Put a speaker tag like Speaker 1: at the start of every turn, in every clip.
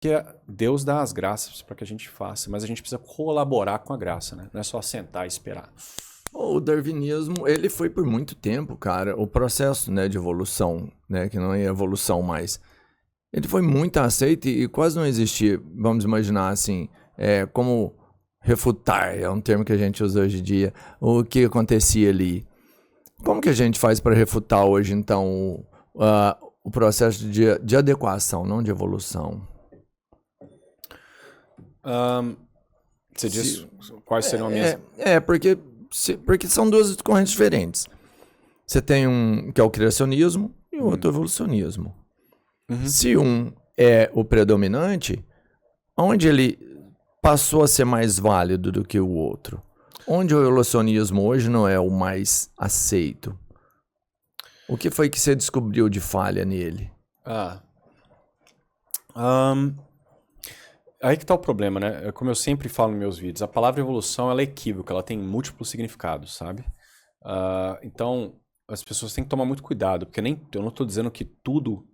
Speaker 1: que Deus dá as graças para que a gente faça, mas a gente precisa colaborar com a graça, né? Não é só sentar e esperar.
Speaker 2: O darwinismo, ele foi por muito tempo, cara, o processo, né, de evolução, né, que não é evolução mais, ele foi muito aceito e quase não existia, vamos imaginar assim, como refutar, é um termo que a gente usa hoje em dia, o que acontecia ali. Como que a gente faz para refutar hoje, então, o processo de adequação, não de evolução?
Speaker 1: Você diz quais seriam as minhas...
Speaker 2: Porque são duas correntes diferentes. Você tem um que é o criacionismo e o outro é o evolucionismo. Se um é o predominante, onde ele passou a ser mais válido do que o outro? Onde o evolucionismo hoje não é o mais aceito? O que foi que você descobriu de falha nele?
Speaker 1: Aí que tá o problema, né? Como eu sempre falo nos meus vídeos, a palavra evolução ela é equívoca, ela tem múltiplos significados, sabe? Então, as pessoas têm que tomar muito cuidado, porque eu não estou dizendo que tudo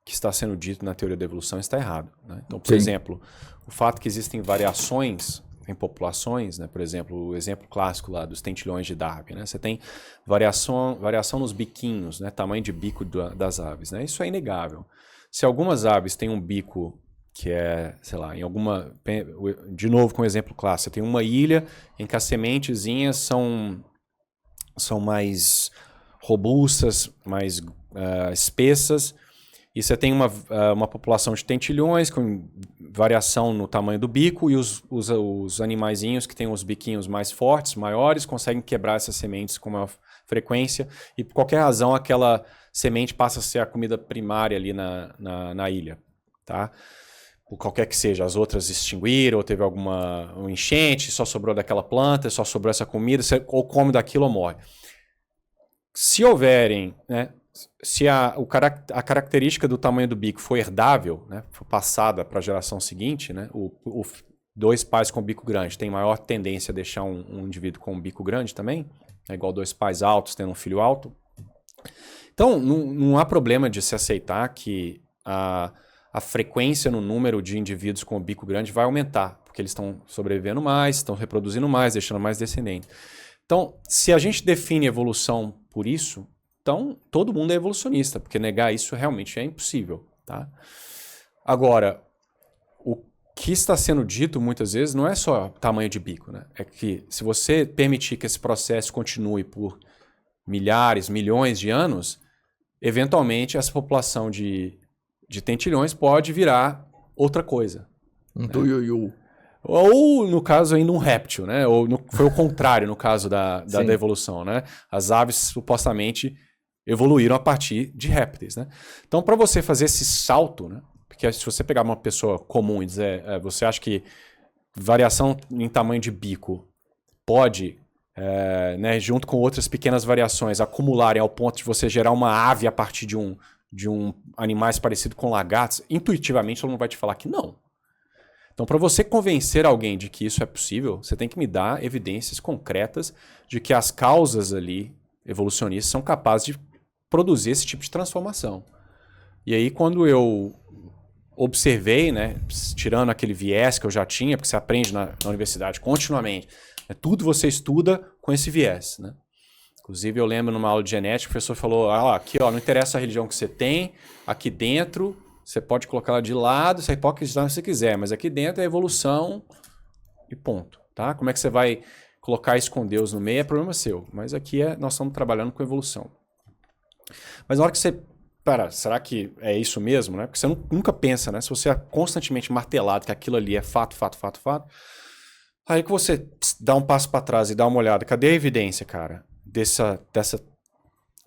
Speaker 1: que está sendo dito na teoria da evolução está errado, né? Então, por exemplo, o fato que existem variações em populações, né? Por exemplo, o exemplo clássico lá dos tentilhões de Darwin, né? Você tem variação nos biquinhos, né? Tamanho de bico das aves, né? Isso é inegável. Se algumas aves têm um bico que é, sei lá, em alguma... De novo com o exemplo clássico, você tem uma ilha em que as sementezinhas são mais robustas, mais espessas, e você tem uma população de tentilhões com variação no tamanho do bico, e os animaizinhos que têm os biquinhos mais fortes, maiores, conseguem quebrar essas sementes com maior frequência, e por qualquer razão aquela semente passa a ser a comida primária ali na ilha, tá? Por qualquer que seja, as outras extinguiram, ou teve alguma enchente, só sobrou daquela planta, só sobrou essa comida, você ou come daquilo ou morre. Se houverem, né, se a característica do tamanho do bico for herdável, né, for passada para a geração seguinte, né, dois pais com bico grande têm maior tendência a deixar um indivíduo com um bico grande também, é igual dois pais altos tendo um filho alto. Então, não há problema de se aceitar que a frequência no número de indivíduos com o bico grande vai aumentar, porque eles estão sobrevivendo mais, estão reproduzindo mais, deixando mais descendentes. Então, se a gente define evolução por isso, então todo mundo é evolucionista, porque negar isso realmente é impossível, tá? Agora, o que está sendo dito muitas vezes não é só tamanho de bico, né? É que se você permitir que esse processo continue por milhares, milhões de anos, eventualmente essa população de tentilhões pode virar outra coisa.
Speaker 2: Tuiuiu.
Speaker 1: Ou, no caso, ainda um réptil, né? Ou foi o contrário no caso da evolução, né? As aves supostamente evoluíram a partir de répteis, né? Então, para você fazer esse salto, né? Porque se você pegar uma pessoa comum e dizer, você acha que variação em tamanho de bico pode, né, junto com outras pequenas variações, acumularem ao ponto de você gerar uma ave a partir de um animais parecido com lagartos, intuitivamente ela não vai te falar que não. Então, para você convencer alguém de que isso é possível, você tem que me dar evidências concretas de que as causas ali evolucionistas são capazes de produzir esse tipo de transformação. E aí, quando eu observei, né, tirando aquele viés que eu já tinha, porque você aprende na universidade continuamente, né, tudo você estuda com esse viés, né? Inclusive, eu lembro numa aula de genética, o professor falou, aqui, ó, não interessa a religião que você tem, aqui dentro, você pode colocar ela de lado, você pode acreditar se você quiser, mas aqui dentro é evolução e ponto, tá? Como é que você vai colocar isso com Deus no meio é problema seu, mas aqui nós estamos trabalhando com evolução. Mas na hora que você, será que é isso mesmo, né? Porque você nunca pensa, né? Se você é constantemente martelado que aquilo ali é fato, aí que você dá um passo para trás e dá uma olhada, cadê a evidência, cara? Dessa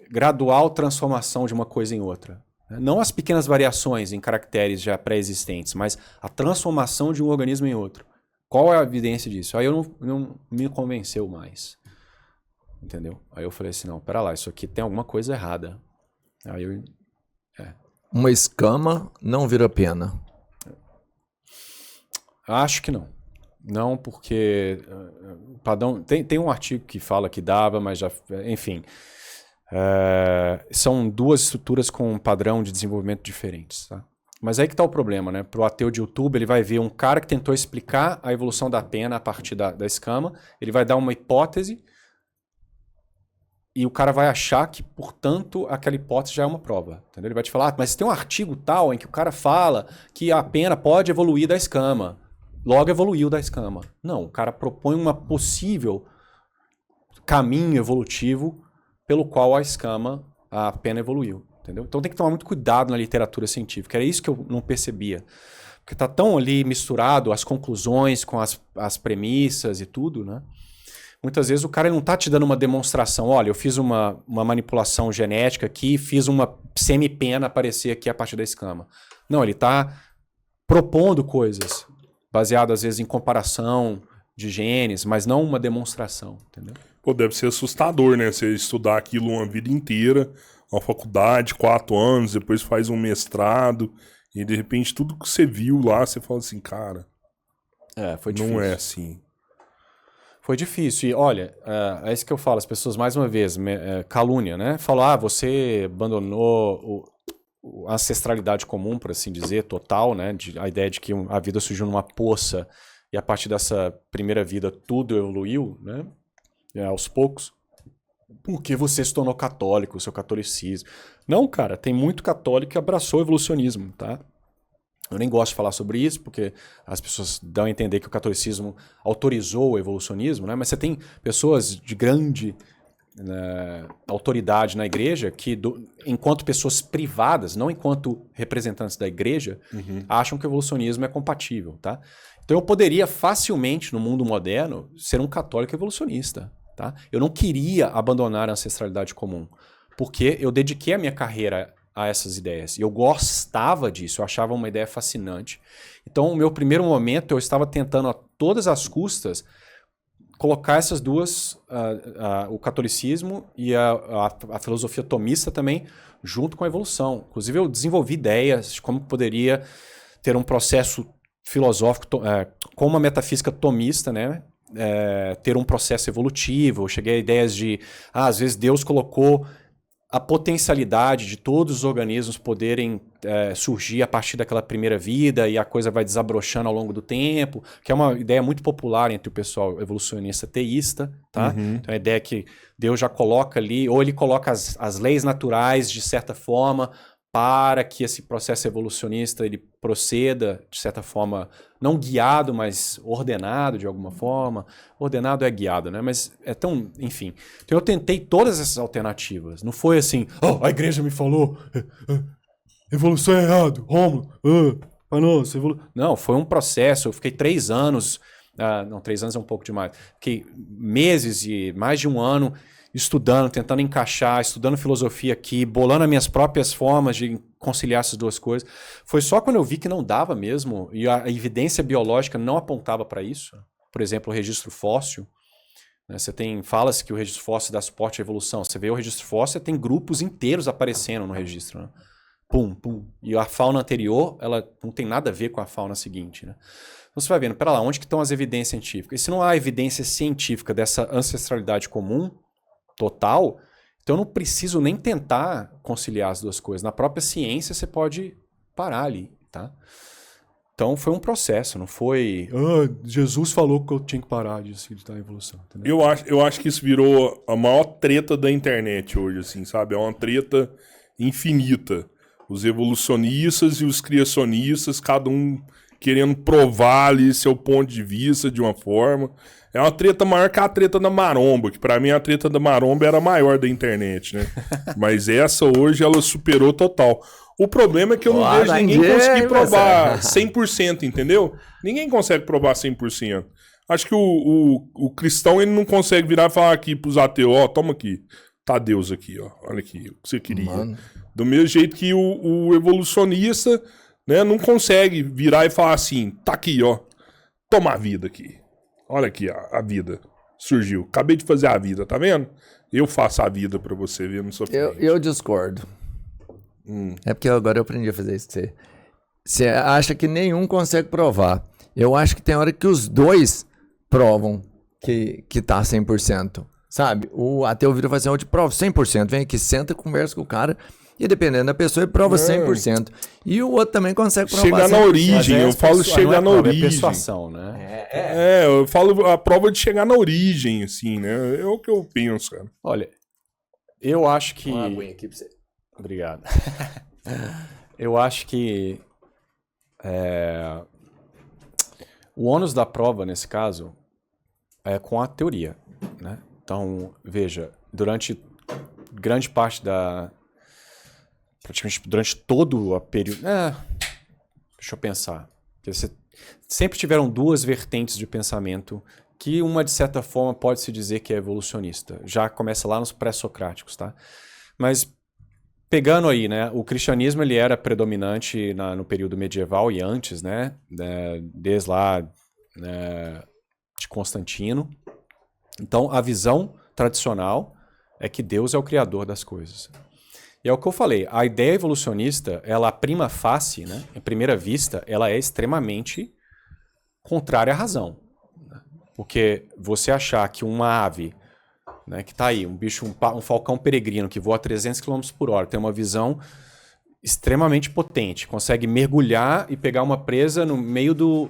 Speaker 1: gradual transformação de uma coisa em outra. Não as pequenas variações em caracteres já pré-existentes, mas a transformação de um organismo em outro. Qual é a evidência disso? Aí eu não me convenceu mais. Entendeu? Aí eu falei assim, não, pera lá, isso aqui tem alguma coisa errada. Aí eu...
Speaker 2: Uma escama não vira pena.
Speaker 1: Acho que não. Não, porque padrão, tem um artigo que fala que dava, mas já, enfim, são duas estruturas com um padrão de desenvolvimento diferentes, tá? Mas aí que tá o problema, né? Pro ateu de YouTube, ele vai ver um cara que tentou explicar a evolução da pena a partir da escama, ele vai dar uma hipótese e o cara vai achar que, portanto, aquela hipótese já é uma prova. Entendeu? Ele vai te falar, mas tem um artigo tal em que o cara fala que a pena pode evoluir da escama. Logo evoluiu da escama. Não, o cara propõe uma possível caminho evolutivo pelo qual a pena evoluiu. Entendeu? Então tem que tomar muito cuidado na literatura científica. Era isso que eu não percebia. Porque tá tão ali misturado as conclusões com as premissas e tudo, né? Muitas vezes o cara não tá te dando uma demonstração. Olha, eu fiz uma manipulação genética aqui, fiz uma semi-pena aparecer aqui a partir da escama. Não, ele tá propondo coisas baseadas, às vezes, em comparação de genes, mas não uma demonstração, entendeu?
Speaker 3: Pô, deve ser assustador, né? Você estudar aquilo uma vida inteira, uma faculdade, 4 anos, depois faz um mestrado, e de repente tudo que você viu lá, você fala assim, cara,
Speaker 1: foi difícil.
Speaker 3: Não é assim.
Speaker 1: Foi difícil. E olha, é isso que eu falo, as pessoas, mais uma vez, calúnia, né? Falam, você abandonou a ancestralidade comum, por assim dizer, total, né? A ideia de que a vida surgiu numa poça e a partir dessa primeira vida tudo evoluiu, né? Aos poucos. Porque você se tornou católico, o seu catolicismo. Não, cara, tem muito católico que abraçou o evolucionismo, tá? Eu nem gosto de falar sobre isso, porque as pessoas dão a entender que o catolicismo autorizou o evolucionismo, né? Mas você tem pessoas de grande autoridade na igreja que, enquanto pessoas privadas, não enquanto representantes da igreja, acham que o evolucionismo é compatível, tá? Então eu poderia facilmente, no mundo moderno, ser um católico evolucionista, tá? Eu não queria abandonar a ancestralidade comum, porque eu dediquei a minha carreira a essas ideias. E eu gostava disso, eu achava uma ideia fascinante. Então, no meu primeiro momento, eu estava tentando a todas as custas colocar essas duas, o catolicismo e a filosofia tomista também, junto com a evolução. Inclusive, eu desenvolvi ideias de como poderia ter um processo filosófico com uma metafísica tomista, né? Ter um processo evolutivo. Eu cheguei a ideias de, às vezes Deus colocou a potencialidade de todos os organismos poderem surgir a partir daquela primeira vida e a coisa vai desabrochando ao longo do tempo, que é uma ideia muito popular entre o pessoal evolucionista teísta, tá? Então a ideia é que Deus já coloca ali, ou ele coloca as leis naturais de certa forma para que esse processo evolucionista ele proceda, de certa forma, não guiado, mas ordenado de alguma forma. Ordenado é guiado, né? Mas é tão... Enfim. Então eu tentei todas essas alternativas. Não foi assim, a igreja me falou, evolução é errado, Rômulo, nossa, Não, foi um processo. Eu fiquei 3 anos... não, 3 anos é um pouco demais. Fiquei meses e mais de 1 ano estudando, tentando encaixar, estudando filosofia aqui, bolando as minhas próprias formas de conciliar essas duas coisas. Foi só quando eu vi que não dava mesmo, e a evidência biológica não apontava para isso. Por exemplo, o registro fóssil. Né? Fala-se que o registro fóssil dá suporte à evolução. Você vê o registro fóssil, tem grupos inteiros aparecendo no registro. Né? Pum, pum. E a fauna anterior, ela não tem nada a ver com a fauna seguinte. Né? Então você vai vendo, pera lá, onde que estão as evidências científicas? E se não há evidência científica dessa ancestralidade comum, total, então eu não preciso nem tentar conciliar as duas coisas. Na própria ciência você pode parar ali, tá? Então foi um processo, não foi... Jesus falou que eu tinha que parar de acreditar em evolução. Entendeu?
Speaker 3: Eu acho que isso virou a maior treta da internet hoje, assim, sabe? É uma treta infinita. Os evolucionistas e os criacionistas, cada um querendo provar ali seu ponto de vista de uma forma... É uma treta maior que a treta da maromba, que pra mim a treta da maromba era a maior da internet, né? Mas essa hoje ela superou total. O problema é que eu não vejo ninguém conseguir provar 100%, entendeu? Ninguém consegue provar 100%. Acho que o cristão ele não consegue virar e falar aqui pros ateus, toma aqui, tá Deus aqui, olha aqui, o que você queria. Mano. Do mesmo jeito que o evolucionista, né, não consegue virar e falar assim, tá aqui, toma a vida aqui. Olha aqui, a vida surgiu. Acabei de fazer a vida, tá vendo? Eu faço a vida pra você ver no sofrimento.
Speaker 2: Eu discordo. É porque agora eu aprendi a fazer isso. Você acha que nenhum consegue provar. Eu acho que tem hora que os dois provam que tá 100%. Sabe? O ateu vira e fala assim, eu te provo 100%. Vem aqui, senta, conversa com o cara E dependendo da pessoa, ele prova 100%. E o outro também consegue provar
Speaker 3: Chegar na
Speaker 2: 100%.
Speaker 3: origem, eu falo chegar na origem.
Speaker 1: É persuasão, né?
Speaker 3: Eu falo a prova de chegar na origem, assim, né? É o que eu penso, cara.
Speaker 1: Olha, eu acho que...
Speaker 2: Uma aguinha aqui pra você.
Speaker 1: Obrigado. Eu acho que o ônus da prova, nesse caso, é com a teoria, né? Então, veja, durante grande parte praticamente durante todo o período... deixa eu pensar. Sempre tiveram duas vertentes de pensamento que uma, de certa forma, pode-se dizer que é evolucionista. Já começa lá nos pré-socráticos, tá? Mas, pegando aí, né? O cristianismo, ele era predominante no período medieval e antes, né? Desde lá, né, de Constantino. Então, a visão tradicional é que Deus é o criador das coisas. E é o que eu falei, a ideia evolucionista, ela, prima facie, né, em primeira vista, ela é extremamente contrária à razão. Né? Porque você achar que uma ave, né, que está aí, um bicho, um falcão peregrino que voa a 300 km por hora, tem uma visão extremamente potente, consegue mergulhar e pegar uma presa no meio do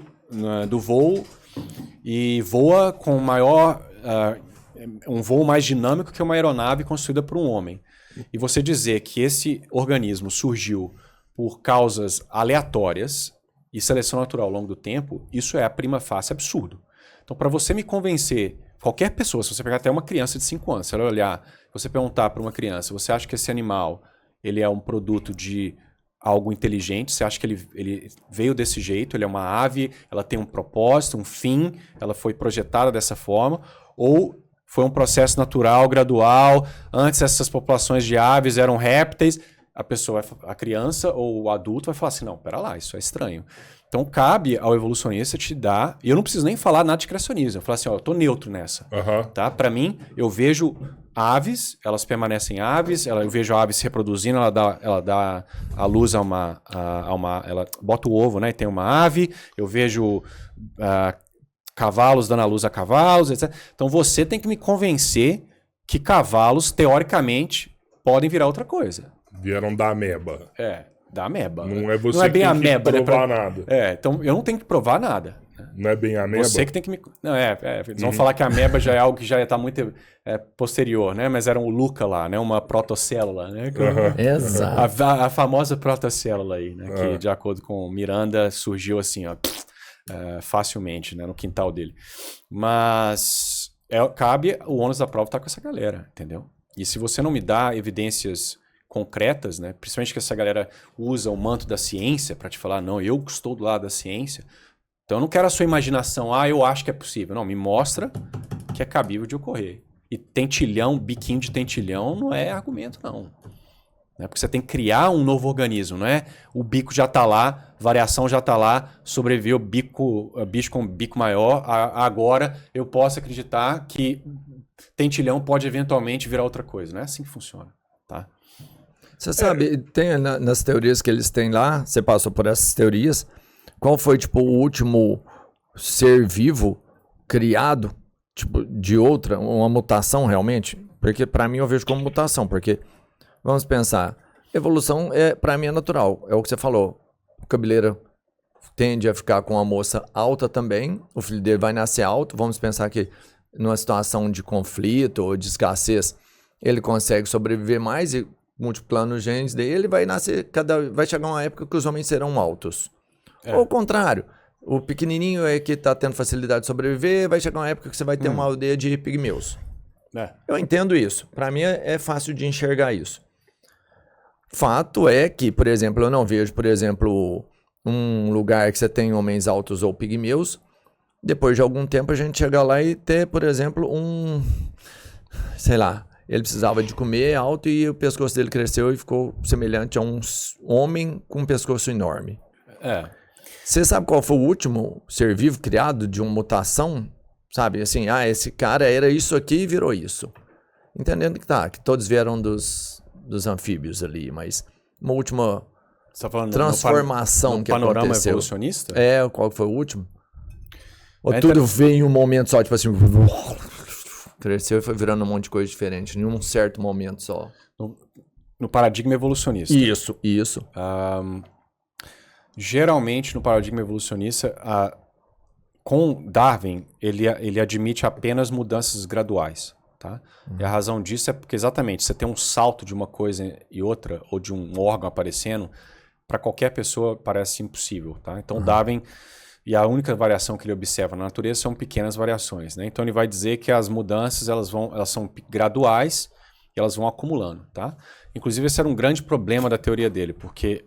Speaker 1: voo e voa com um voo mais dinâmico que uma aeronave construída por um homem. E você dizer que esse organismo surgiu por causas aleatórias e seleção natural ao longo do tempo, isso é a prima facie absurdo. Então, para você me convencer, qualquer pessoa, se você pegar até uma criança de 5 anos, se ela olhar, você perguntar para uma criança, você acha que esse animal ele é um produto de algo inteligente? Você acha que ele veio desse jeito? Ele é uma ave, ela tem um propósito, um fim, ela foi projetada dessa forma? Ou foi um processo natural, gradual, antes essas populações de aves eram répteis, a criança ou o adulto vai falar assim, não, pera lá, isso é estranho. Então cabe ao evolucionista te dar, e eu não preciso nem falar nada de criacionismo, eu falo assim, ó, eu tô neutro nessa, tá? Para mim, eu vejo aves, elas permanecem aves, eu vejo a ave se reproduzindo, ela dá a luz ela bota o ovo, né, e tem uma ave, eu vejo cavalos dando a luz a cavalos, etc. Então você tem que me convencer que cavalos, teoricamente, podem virar outra coisa.
Speaker 3: Vieram da ameba.
Speaker 1: Da ameba.
Speaker 3: Não é você
Speaker 1: não é bem
Speaker 3: que tem
Speaker 1: ameba,
Speaker 3: que provar nada.
Speaker 1: Então eu não tenho que provar nada.
Speaker 3: Não é bem ameba?
Speaker 1: Você que tem que me... Não, eles vão falar que a ameba já é algo que já está muito posterior, né? Mas era um Luca lá, né? Uma protocélula, né?
Speaker 2: Exato.
Speaker 1: A famosa protocélula aí, né? Que, de acordo com Miranda, surgiu assim, ó, facilmente, né? No quintal dele. Mas cabe o ônus da prova estar com essa galera, entendeu? E se você não me dá evidências concretas, né? Principalmente que essa galera usa o manto da ciência para te falar, não, eu estou do lado da ciência. Então eu não quero a sua imaginação, eu acho que é possível. Não, me mostra que é cabível de ocorrer. E tentilhão, biquinho de tentilhão não é argumento, não. Porque você tem que criar um novo organismo, não é? O bico já está lá, variação já está lá, sobreviveu bicho com bico maior, agora eu posso acreditar que tentilhão pode eventualmente virar outra coisa. Não é assim que funciona, tá?
Speaker 2: Você sabe, tem nas teorias que eles têm lá, você passou por essas teorias, qual foi, tipo, o último ser vivo criado, tipo, de outra, uma mutação realmente? Porque para mim eu vejo como mutação, porque, vamos pensar, evolução para mim é natural, é o que você falou, o cabeleiro tende a ficar com a moça alta também, o filho dele vai nascer alto, vamos pensar que numa situação de conflito ou de escassez, ele consegue sobreviver mais e multiplicando os genes dele, vai chegar uma época que os homens serão altos. Ou ao contrário, o pequenininho que está tendo facilidade de sobreviver, vai chegar uma época que você vai ter uma aldeia de pigmeus. Eu entendo isso. Para mim é fácil de enxergar isso. Fato é que, por exemplo, eu não vejo, por exemplo, um lugar que você tem homens altos ou pigmeus, depois de algum tempo a gente chega lá e ter, por exemplo, sei lá, ele precisava de comer alto e o pescoço dele cresceu e ficou semelhante a um homem com um pescoço enorme. Você sabe qual foi o último ser vivo criado de uma mutação? Sabe, assim, esse cara era isso aqui e virou isso. Entendendo que todos vieram dos anfíbios ali, mas uma última transformação que aconteceu.
Speaker 1: Panorama evolucionista?
Speaker 2: Qual foi o último? Ou tudo veio em um momento só, tipo assim, cresceu e foi virando um monte de coisa diferente, em um certo momento só.
Speaker 1: No paradigma evolucionista.
Speaker 2: Isso.
Speaker 1: Geralmente, no paradigma evolucionista, com Darwin, ele admite apenas mudanças graduais. Tá? E a razão disso é porque, exatamente, você tem um salto de uma coisa e outra, ou de um órgão aparecendo, para qualquer pessoa parece impossível. Tá? Então, Darwin, e a única variação que ele observa na natureza são pequenas variações. Né? Então, ele vai dizer que as mudanças elas são graduais e elas vão acumulando. Tá? Inclusive, esse era um grande problema da teoria dele, porque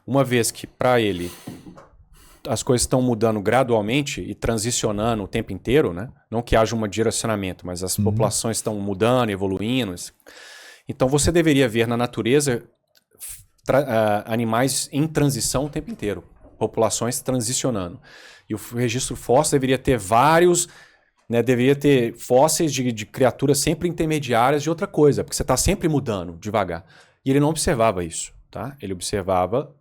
Speaker 1: uma vez que, para ele, as coisas estão mudando gradualmente e transicionando o tempo inteiro, né? Não que haja um direcionamento, mas as populações estão mudando, evoluindo. Então você deveria ver na natureza animais em transição o tempo inteiro, populações transicionando. E o registro fóssil deveria ter vários, né? Deveria ter fósseis de criaturas sempre intermediárias de outra coisa, porque você está sempre mudando devagar. E ele não observava isso, tá? Ele observava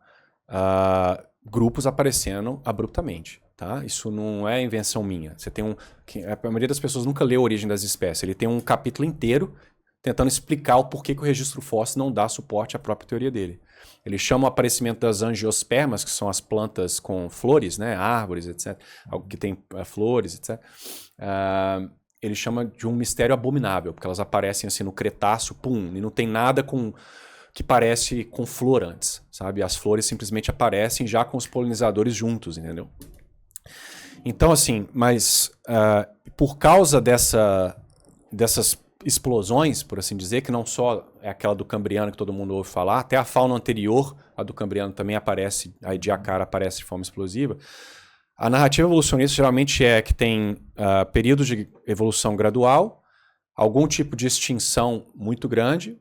Speaker 1: grupos aparecendo abruptamente, tá? Isso não é invenção minha. Você tem a maioria das pessoas nunca leu a Origem das Espécies. Ele tem um capítulo inteiro tentando explicar o porquê que o registro fóssil não dá suporte à própria teoria dele. Ele chama o aparecimento das angiospermas, que são as plantas com flores, né? Árvores, etc. Algo que tem flores, etc. Ele chama de um mistério abominável, porque elas aparecem assim no Cretáceo, pum, e não tem nada que parece com flor antes, sabe? As flores simplesmente aparecem já com os polinizadores juntos, entendeu? Então, assim, mas por causa dessas explosões, por assim dizer, que não só é aquela do Cambriano que todo mundo ouve falar, até a fauna anterior, a do Cambriano também aparece, a Ediacara aparece de forma explosiva. A narrativa evolucionista geralmente é que tem períodos de evolução gradual, algum tipo de extinção muito grande.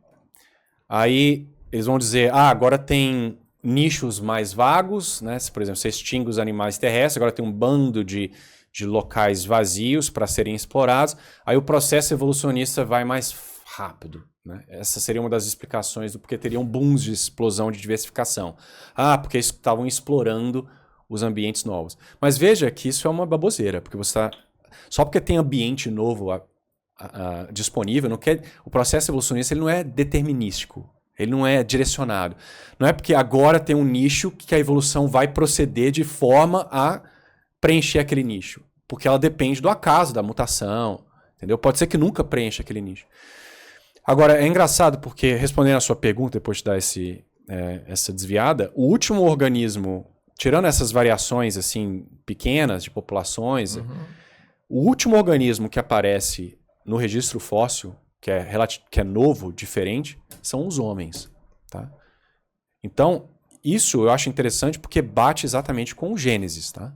Speaker 1: Aí eles vão dizer, agora tem nichos mais vagos, né? Por exemplo, você extingue os animais terrestres, agora tem um bando de locais vazios para serem explorados. Aí o processo evolucionista vai mais rápido. Né? Essa seria uma das explicações do porquê teriam booms de explosão de diversificação. Porque estavam explorando os ambientes novos. Mas veja que isso é uma baboseira, porque só porque tem ambiente novo disponível, não quer, o processo evolucionista ele não é determinístico, ele não é direcionado. Não é porque agora tem um nicho que a evolução vai proceder de forma a preencher aquele nicho, porque ela depende do acaso, da mutação, entendeu? Pode ser que nunca preencha aquele nicho. Agora, é engraçado porque, respondendo a sua pergunta, depois de dar essa desviada, o último organismo, tirando essas variações assim pequenas de populações, o último organismo que aparece no registro fóssil, que é novo, diferente, são os homens. Tá? Então, isso eu acho interessante porque bate exatamente com o Gênesis. Tá?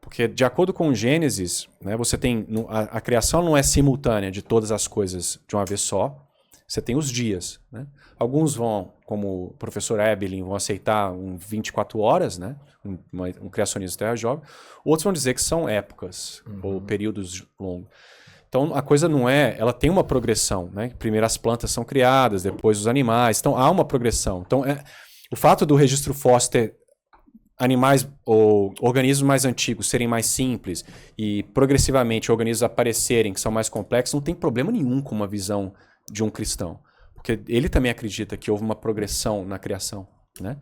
Speaker 1: Porque, de acordo com o Gênesis, né, você tem a criação não é simultânea de todas as coisas de uma vez só. Você tem os dias. Né? Alguns vão, como o professor Ebelin, vão aceitar 24 horas, né? um criacionismo terra jovem. Outros vão dizer que são épocas ou períodos longos. Então, a coisa não é... Ela tem uma progressão, né? Primeiro as plantas são criadas, depois os animais. Então, há uma progressão. Então, o fato do registro fóssil ter animais ou organismos mais antigos serem mais simples e, progressivamente, organismos aparecerem que são mais complexos, não tem problema nenhum com uma visão de um cristão. Porque ele também acredita que houve uma progressão na criação, né?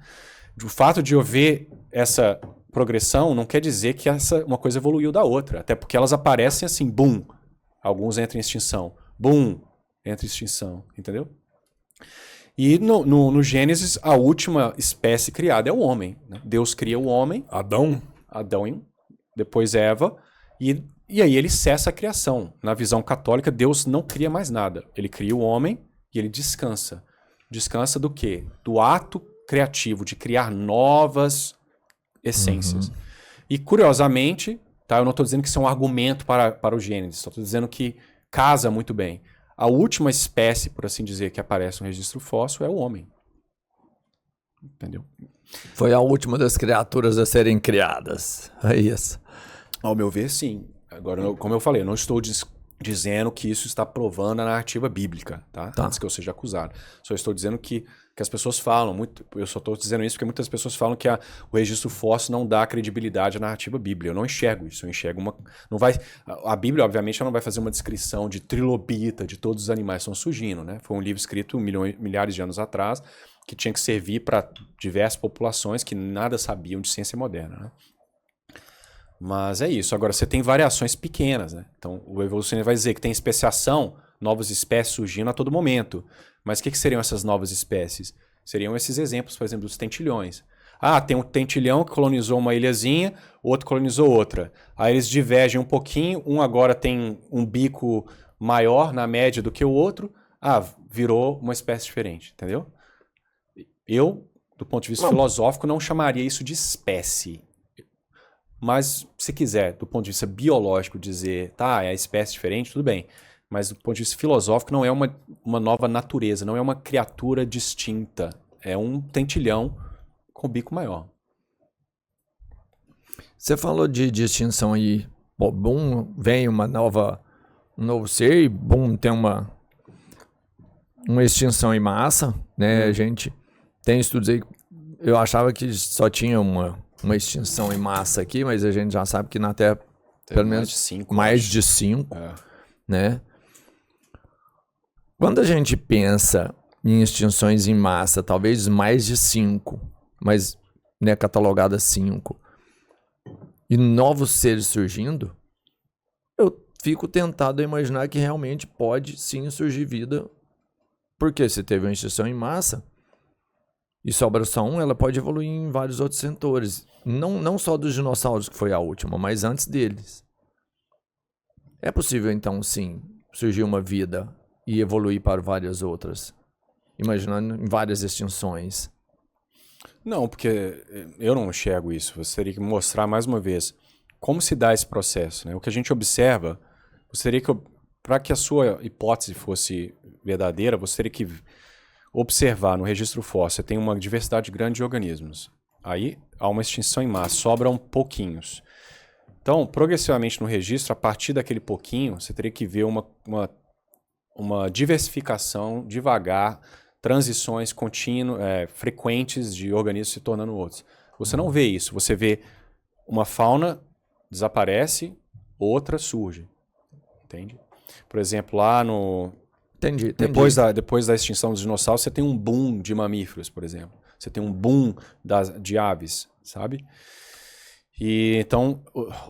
Speaker 1: O fato de haver essa progressão não quer dizer que uma coisa evoluiu da outra. Até porque elas aparecem assim, boom... Alguns entram em extinção. Boom! Entra em extinção. Entendeu? E no Gênesis, a última espécie criada é o homem. Né? Deus cria o homem. Adão, depois Eva. E aí ele cessa a criação. Na visão católica, Deus não cria mais nada. Ele cria o homem e ele descansa. Descansa do quê? Do ato criativo, de criar novas essências. E, curiosamente... Tá? Eu não estou dizendo que isso é um argumento para o Gênesis, só estou dizendo que casa muito bem. A última espécie, por assim dizer, que aparece no registro fóssil é o homem. Entendeu?
Speaker 2: Foi a última das criaturas a serem criadas. É isso.
Speaker 1: Ao meu ver, sim. Agora, como eu falei, eu não estou dizendo que isso está provando a narrativa bíblica, tá? Antes que eu seja acusado. Só estou dizendo que as pessoas falam, eu só estou dizendo isso porque muitas pessoas falam que o registro fóssil não dá credibilidade à narrativa bíblica. Eu não enxergo isso, eu enxergo a Bíblia, obviamente, ela não vai fazer uma descrição de trilobita, de todos os animais que estão surgindo, né? Foi um livro escrito milhares de anos atrás, que tinha que servir para diversas populações que nada sabiam de ciência moderna, né? Mas é isso. Agora, você tem variações pequenas, né? Então, o evolucionista vai dizer que tem especiação, novas espécies surgindo a todo momento. Mas o que seriam essas novas espécies? Seriam esses exemplos, por exemplo, dos tentilhões. Tem um tentilhão que colonizou uma ilhazinha, outro colonizou outra. Aí eles divergem um pouquinho, um agora tem um bico maior na média do que o outro. Virou uma espécie diferente, entendeu? Eu, do ponto de vista filosófico, não chamaria isso de espécie. Mas, se quiser, do ponto de vista biológico, dizer, é a espécie diferente, tudo bem. Mas, do ponto de vista filosófico, não é uma nova natureza, não é uma criatura distinta. É um tentilhão com bico maior.
Speaker 2: Você falou de distinção aí. Vem um novo ser e tem uma extinção em massa, né? A gente tem estudos aí. Eu achava que só tinha uma extinção em massa aqui, mas a gente já sabe que na Terra pelo menos mais de 5, né? Quando a gente pensa em extinções em massa, talvez mais de 5, mas né, catalogada 5, e novos seres surgindo, eu fico tentado a imaginar que realmente pode sim surgir vida, porque se teve uma extinção em massa, e sobra só ela pode evoluir em vários outros setores. Não só dos dinossauros, que foi a última, mas antes deles. É possível, então, sim, surgir uma vida e evoluir para várias outras, imaginando em várias extinções.
Speaker 1: Não, porque eu não enxergo isso. Você teria que mostrar, mais uma vez, como se dá esse processo, né? O que a gente observa, você teria que, para que a sua hipótese fosse verdadeira, você teria que observar no registro fóssil, você tem uma diversidade grande de organismos. Aí há uma extinção em massa, sobram pouquinhos. Então, progressivamente no registro, a partir daquele pouquinho, você teria que ver uma diversificação devagar, transições contínuas, frequentes de organismos se tornando outros. Você não vê isso, você vê uma fauna desaparece, outra surge. Entende? Por exemplo, lá no...
Speaker 2: Entendi.
Speaker 1: Depois da extinção dos dinossauros, você tem um boom de mamíferos, por exemplo. Você tem um boom de aves, sabe? E então,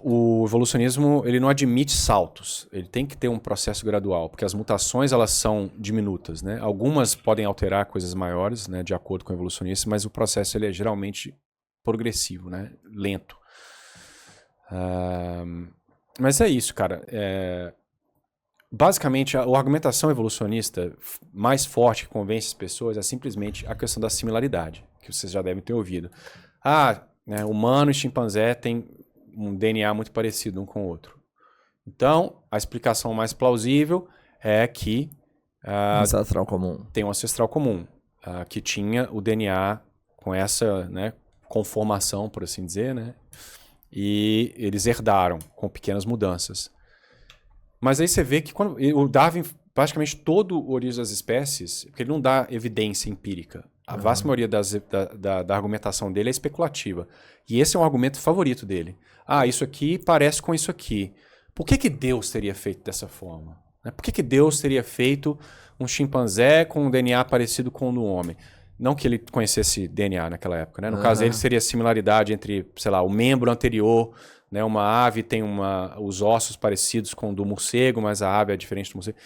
Speaker 1: o evolucionismo ele não admite saltos. Ele tem que ter um processo gradual, porque as mutações elas são diminutas, né? Algumas podem alterar coisas maiores, né, de acordo com o evolucionista, mas o processo ele é geralmente progressivo, né? Lento. Mas é isso, cara. Basicamente, a argumentação evolucionista mais forte que convence as pessoas é simplesmente a questão da similaridade, que vocês já devem ter ouvido. Né, humano e chimpanzé têm um DNA muito parecido um com o outro. Então, a explicação mais plausível é que
Speaker 2: ancestral comum.
Speaker 1: Tem um ancestral comum, que tinha o DNA com essa, né, conformação, por assim dizer, né, e eles herdaram com pequenas mudanças. Mas aí você vê que quando o Darwin, praticamente todo o origem das espécies, porque ele não dá evidência empírica. A vasta maioria da argumentação dele é especulativa. E esse é um argumento favorito dele. Isso aqui parece com isso aqui. Por que Deus teria feito dessa forma? Por que Deus teria feito um chimpanzé com um DNA parecido com o do homem? Não que ele conhecesse DNA naquela época, né? No caso dele, seria similaridade entre, sei lá, o membro anterior, né? Uma ave tem os ossos parecidos com o do morcego, mas a ave é diferente do morcego.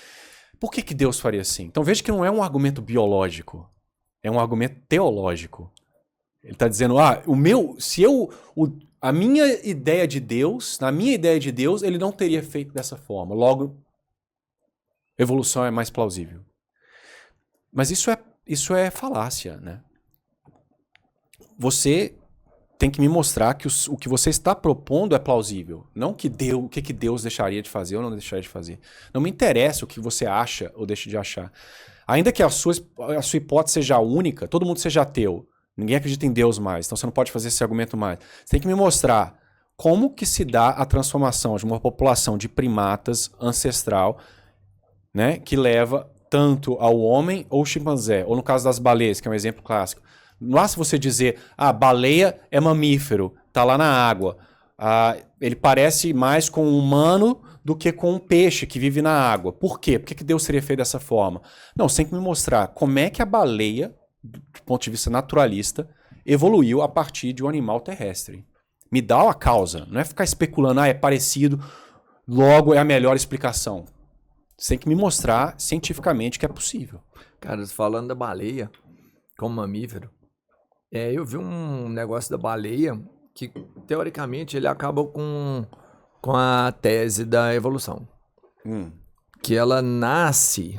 Speaker 1: Por que Deus faria assim? Então veja que não é um argumento biológico, é um argumento teológico. Ele está dizendo, a minha ideia de Deus, na minha ideia de Deus, ele não teria feito dessa forma. Logo, evolução é mais plausível. Mas isso é falácia, né? Você tem que me mostrar que o que você está propondo é plausível. Não o que Deus deixaria de fazer ou não deixaria de fazer. Não me interessa o que você acha ou deixa de achar. Ainda que a sua hipótese seja única, todo mundo seja ateu, ninguém acredita em Deus mais, então você não pode fazer esse argumento mais. Você tem que me mostrar como que se dá a transformação de uma população de primatas ancestral, né, que leva tanto ao homem ou chimpanzé, ou no caso das baleias, que é um exemplo clássico. Não basta você dizer, baleia é mamífero, tá lá na água. Ele parece mais com um humano do que com um peixe que vive na água. Por quê? Por que Deus seria feito dessa forma? Não, você tem que me mostrar como é que a baleia, do ponto de vista naturalista, evoluiu a partir de um animal terrestre. Me dá a causa, não é ficar especulando, é parecido, logo é a melhor explicação. Você tem que me mostrar cientificamente que é possível.
Speaker 2: Cara, falando da baleia como mamífero, eu vi um negócio da baleia que, teoricamente, ele acaba com a tese da evolução. Que ela nasce